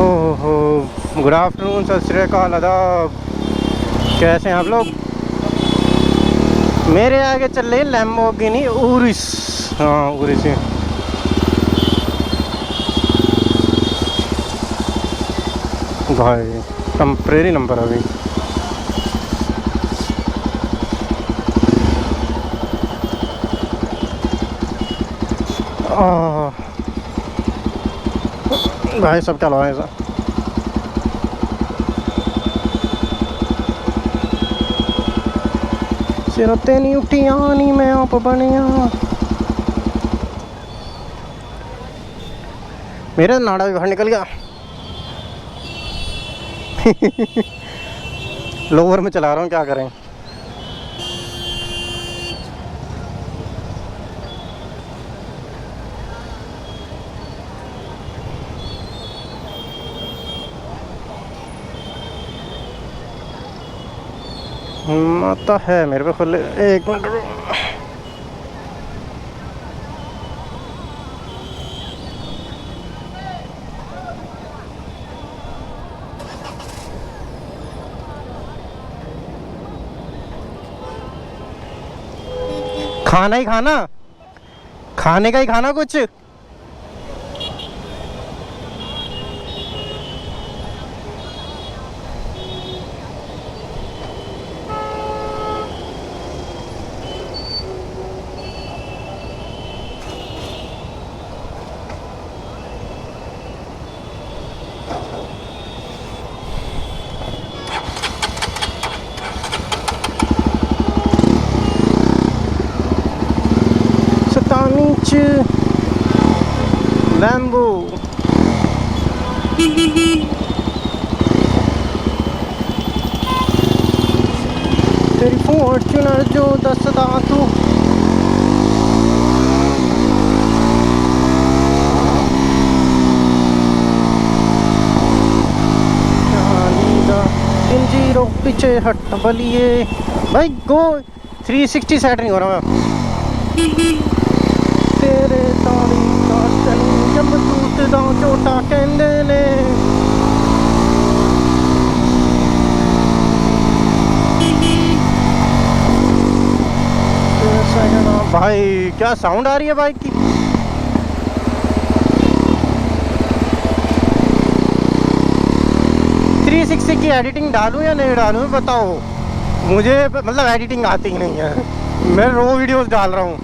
ओहो, good afternoon, सत श्री अकाल, आदाब। कैसे हैं आप लोग? मेरे आगे चल रही है लैम्बोर्गिनी उरुस। हाँ, उरुस है भाई, टेम्परेरी नंबर अभी। भाई सब क्या लगा ऐसा। सिर तेनी उठिया नी मैं आप बनिया। मेरा नाड़ा भी बाहर निकल गया। लोअर में चला रहा हूँ, क्या करें। आता है मेरे पे खुले। एक मिनट। खाना ही खाना, खाने का ही खाना कुछ। सतानीच लैम्बो। तेरी फॉर्च्यूनर जो दसदा तू। जीरो पीछे हट बलिए भाई। गो 360 सेट नहीं हो रहा मैं। तेरे ताड़ी का चलू जब टूटदा झोटा कहंदे ने। भाई क्या साउंड आ रही है बाइक की। की एडिटिंग डालूं या नहीं डालूं बताओ मुझे। मतलब एडिटिंग आती ही नहीं है, मैं रो वीडियोस डाल रहा हूँ।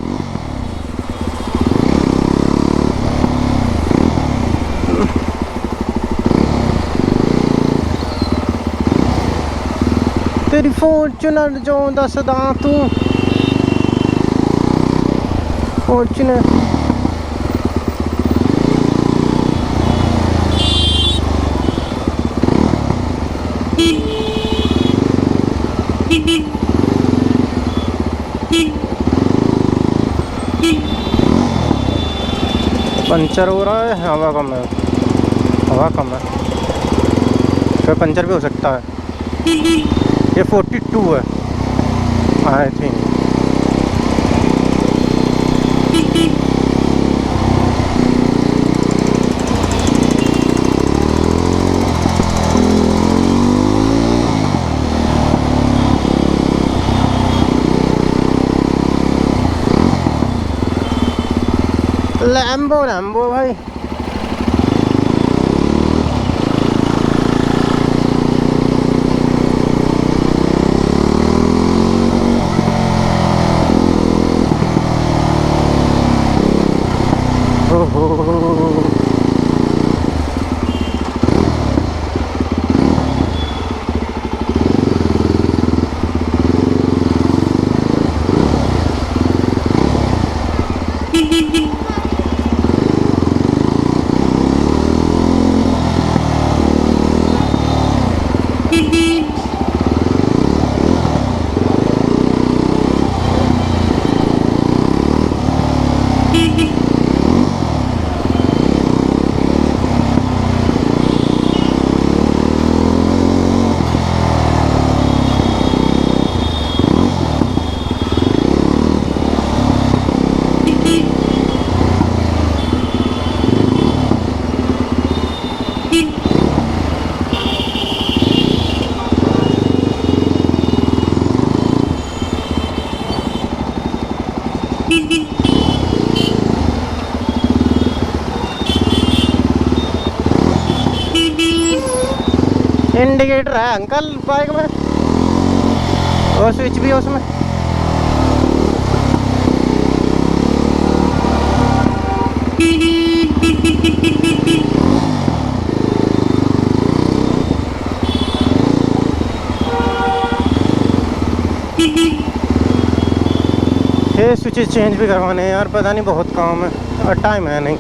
तेरी फॉर्च्यूनर जो दसदा तू। फॉर्च्यूनर पंचर हो रहा है। हवा कम है, हवा कम है, फिर पंचर भी हो सकता है। ये 42 है आई थिंक। लैम्बो लैम्बो भाई। इंडिकेटर है अंकल बाइक में, और स्विच भी है उसमें। ये स्विचेस चेंज भी करवाने हैं यार, पता नहीं बहुत काम है और टाइम है नहीं।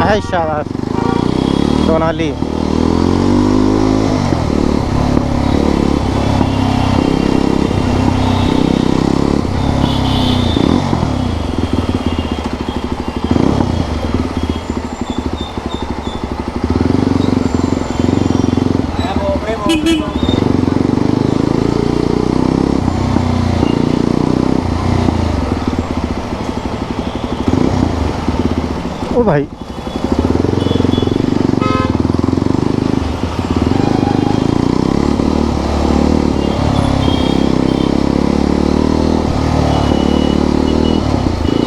है शाबाश सोनाली। ओ भाई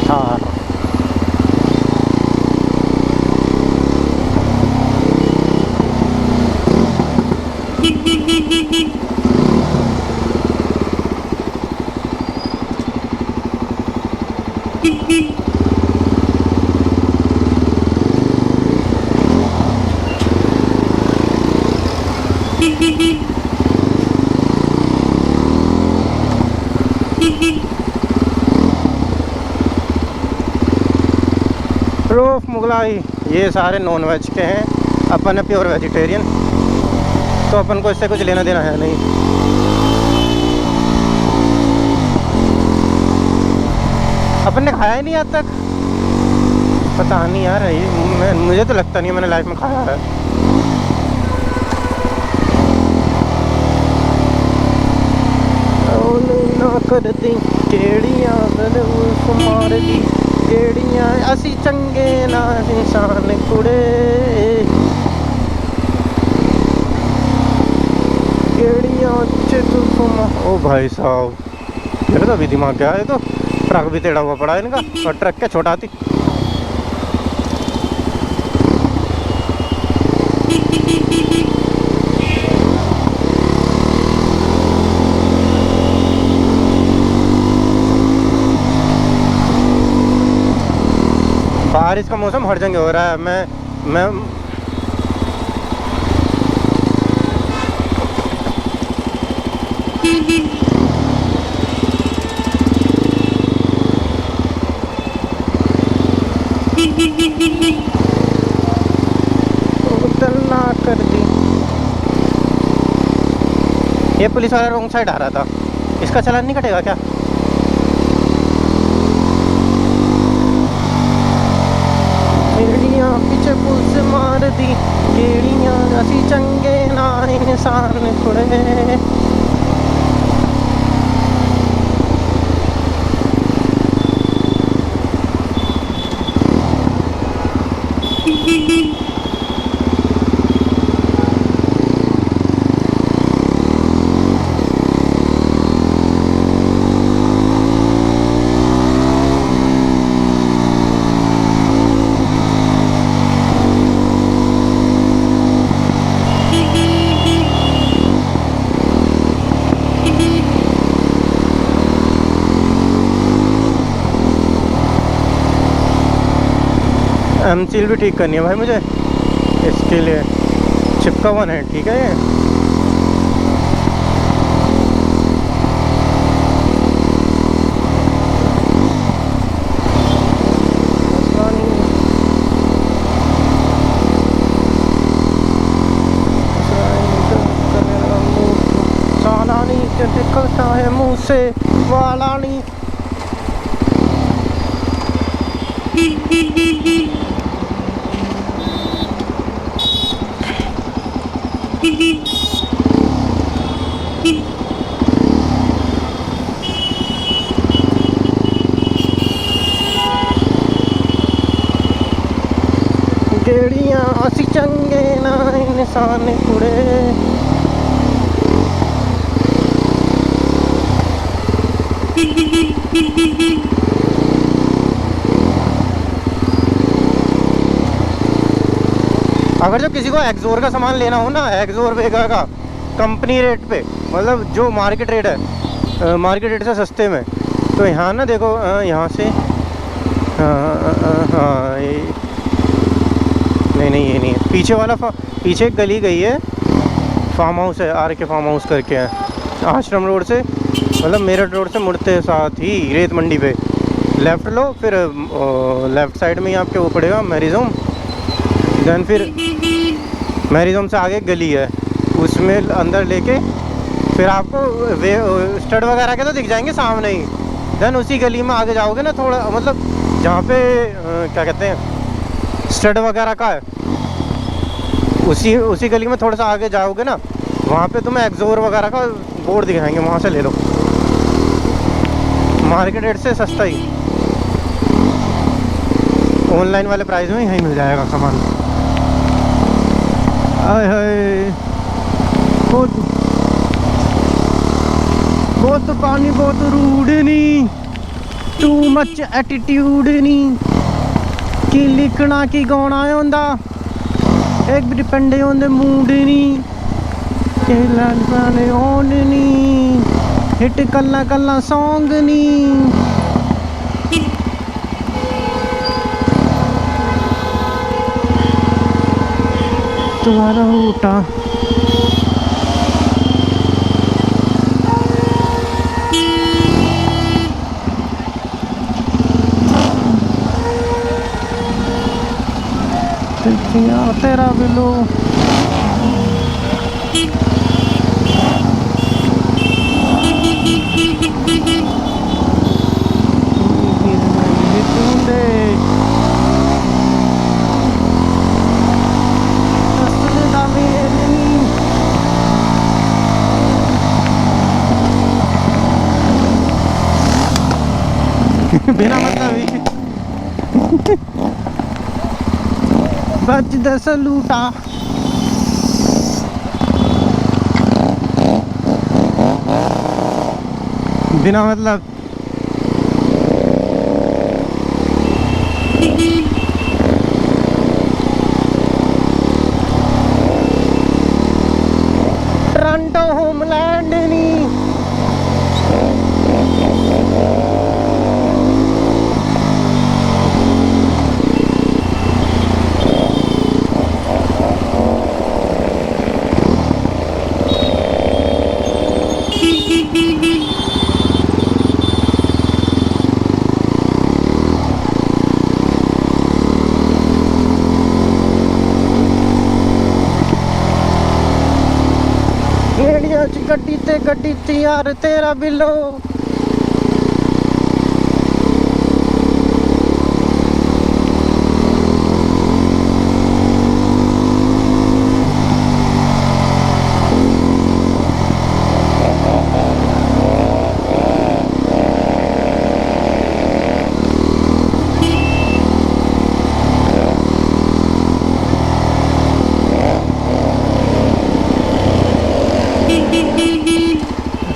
हाँ प्रूफ मुगलाई ये सारे नॉन वेज के हैं, अपन है प्योर वेजिटेरियन, तो अपन को इससे कुछ लेना देना है नहीं। अपन ने खाया ही नहीं आज तक, पता नहीं यार, मुझे तो लगता नहीं है मैंने लाइफ में खाया है। ना कर दी केड़ियां मार दी केड़ियां असी चंगे ना इंसान कुड़े, केड़ियां ओ भाई साहब मेरा तो अभी दिमाग क्या है, तो ट्रक भी टेढ़ा हुआ पड़ा है इनका, और ट्रक क्या छोटा थी। बारिश का मौसम हर जगह हो रहा है। मैं उतरना कर दी। ये पुलिस वाला रॉन्ग साइड आ रहा था, इसका चालान नहीं कटेगा क्या? केड़ियां पीछे पुलिस मार दी केड़ियां असी चंगे ना इंसान कुड़े। एमसील भी ठीक करनी है भाई मुझे, इसके लिए चिपका हुआ है, ठीक है ये। सालानी निकलता है मुँह से वालानी। केड़ियां असी चंगे ना इंसान कुड़े। अगर जो किसी को एक्सोर का सामान लेना हो ना, एक्सोर वेगा का कंपनी रेट पे, मतलब जो मार्केट रेट है, मार्केट रेट से सस्ते में, तो यहाँ ना देखो, यहाँ से नहीं ये नहीं है, पीछे वाला पीछे एक गली गई है, फार्म हाउस है, आर के फार्म हाउस करके है, आश्रम रोड से, मतलब मेरठ रोड से मुड़ते साथ ही रेत मंडी पे लेफ़्ट लो, फिर लेफ़्ट साइड में ही आपके वो पड़ेगा मैरिजोम, देन फिर मैरिजोम से आगे गली है, उसमें अंदर लेके फिर आपको स्टड वगैरह के तो दिख जाएंगे सामने ही, देन उसी गली में आगे जाओगे ना थोड़ा, मतलब जहाँ पे क्या कहते हैं स्टड वगैरह का है, उसी गली में थोड़ा सा आगे जाओगे ना, वहाँ पे तुम्हें एक्सोर वगैरह का बोर्ड दिखाएंगे, वहाँ से ले लो, मार्केट रेट से सस्ता ही, ऑनलाइन वाले प्राइस में यहीं मिल जाएगा सामान। आय हाय, बहुत पानी, बहुत रूड नहीं, टू मच एटीट्यूड नहीं, कि लिखना की गाना होंदा, एक भी डिपेंड ऑन द मूड नहीं, कि लाने ऑन नहीं, हिट कल्ला कल्ला सॉन्ग नहीं। तुम्हारा उठा तेरा बिलो, बिना मतलब बच 10 लूटा, बिना मतलब टोरंटो होमलैंड नहीं, गड्डी ते यार तेरा बिलो,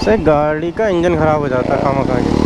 से गाड़ी का इंजन खराब हो जाता है खामा खा के।